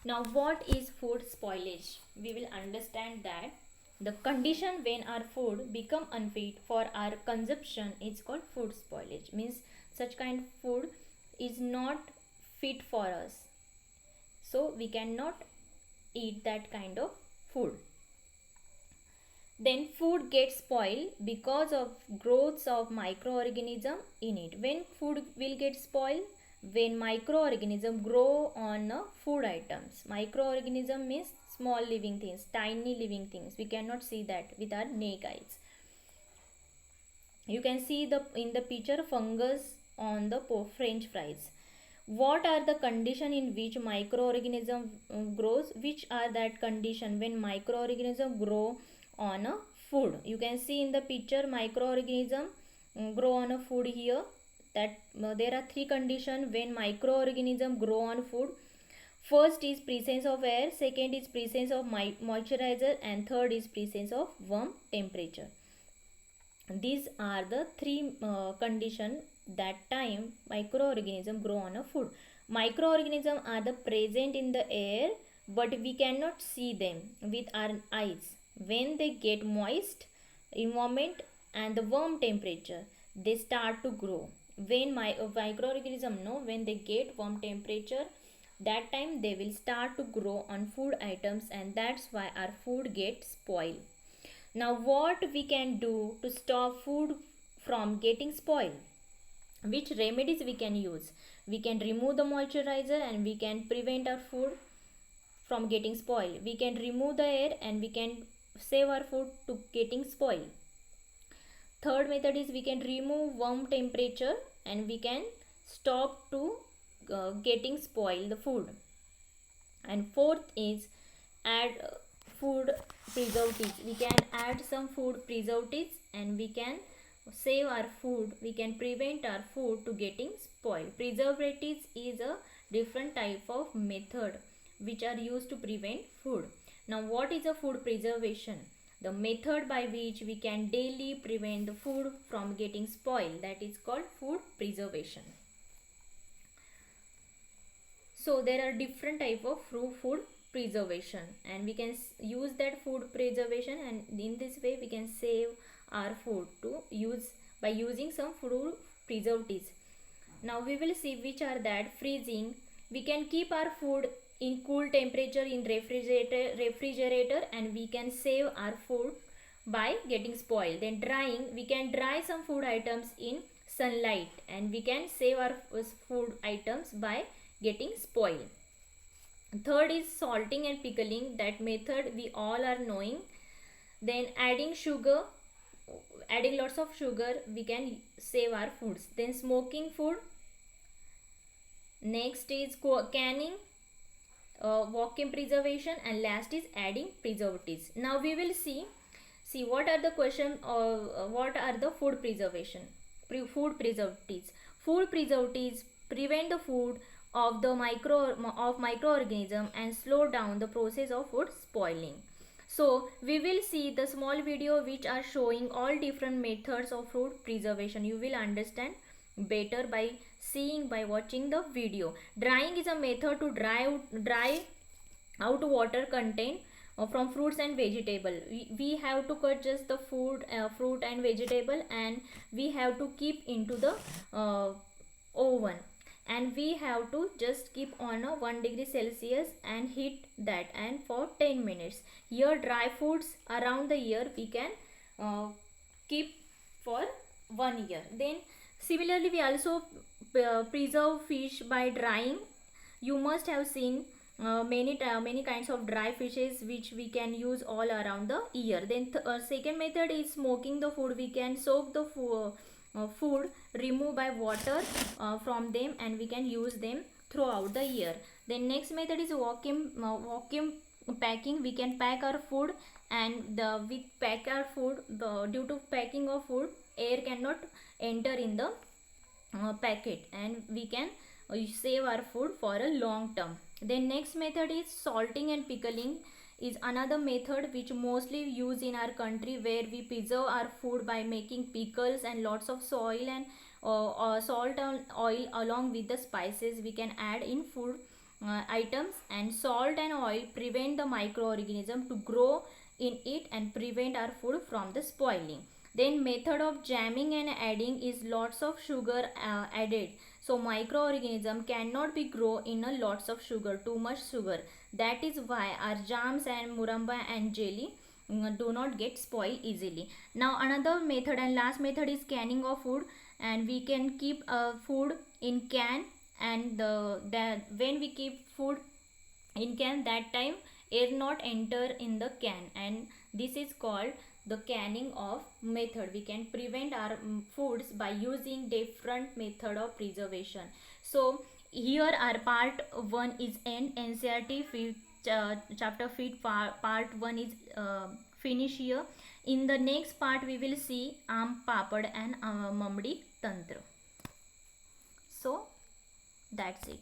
Now, what is food spoilage? We will understand that the condition when our food become unfit for our consumption is called food spoilage. Means such kind of food is not fit for us, so we cannot eat that kind of food. Then food gets spoiled because of growths of microorganism in it. When food will get spoiled? When microorganism grow on food items. Microorganism means small living things, tiny living things. We cannot see that with our naked eyes. You can see the in the picture fungus on the french fries. What are the condition in which microorganism grows? Which are that condition when microorganism grow on a food? You can see in the picture microorganism grow on a food here. That there are three conditions when microorganism grow on food. First is presence of air, second is presence of moisturizer, and third is presence of warm temperature. These are the three conditions that time microorganism grow on a food. Microorganisms are the present in the air, but we cannot see them with our eyes. When they get moist environment and the warm temperature, they start to grow. When microorganism know when they get warm temperature, that time they will start to grow on food items, and that's why our food gets spoiled. Now, what we can do to stop food from getting spoiled? Which remedies we can use? We can remove the moisturizer and we can prevent our food from getting spoiled. We can remove the air and we can save our food to getting spoiled. Third method is we can remove warm temperature and we can stop to getting spoiled the food. And fourth is add food preservatives. We can add some food preservatives and we can save our food. We can prevent our food to getting spoiled. Preservatives is a different type of method which are used to prevent food. Now, what is a food preservation? The method by which we can daily prevent the food from getting spoiled, that is called food preservation. So there are different type of food preservation, and we can use that food preservation, and in this way we can save our food to use by using some food preservatives. Now we will see which are that. Freezing, we can keep our food in cool temperature in refrigerator and we can save our food by getting spoiled. Then drying, we can dry some food items in sunlight and we can save our food items by getting spoiled. Third is salting and pickling. That method we all are knowing. Then adding sugar, adding lots of sugar, we can save our foods. Then smoking food. Next is canning, vacuum preservation, and last is adding preservatives. Now we will see what are the question what are the food preservation, food preservatives. Food preservatives prevent the food of the microorganism and slow down the process of food spoiling. So we will see the small video which are showing all different methods of food preservation. You will understand better by seeing, by watching the video. Drying is a method to dry out water content from fruits and vegetable. We have to cut just the fruit and vegetable, and we have to keep into the oven, and we have to just keep on a 1 degree Celsius and heat that, and for 10 minutes. Here dry foods around the year we can keep for 1 year. Then similarly we also preserve fish by drying. You must have seen many kinds of dry fishes which we can use all around the year. Then second method is smoking the food. We can soak the food, remove by water from them, and we can use them throughout the year. Then next method is vacuum packing. We can pack our food, and we pack our food. Due to packing of food, air cannot enter in the packet, and we can save our food for a long term. Then next method is salting and pickling, is another method which mostly used in our country, where we preserve our food by making pickles and lots of soil and salt and oil along with the spices we can add in food items, and salt and oil prevent the microorganism to grow in it and prevent our food from the spoiling. Then method of jamming and adding is lots of sugar added, so microorganism cannot be grow in a lots of sugar, too much sugar. That is why our jams and muramba and jelly do not get spoiled easily. Now another method and last method is canning of food, and we can keep food in can, and when we keep food in can, that time air not enter in the can, and this is called the canning of method. We can prevent our foods by using different method of preservation. So here our part 1 is end. NCERT chapter 5 part 1 is finish here. In the next part we will see aam papad and mamdi tantra. So that's it.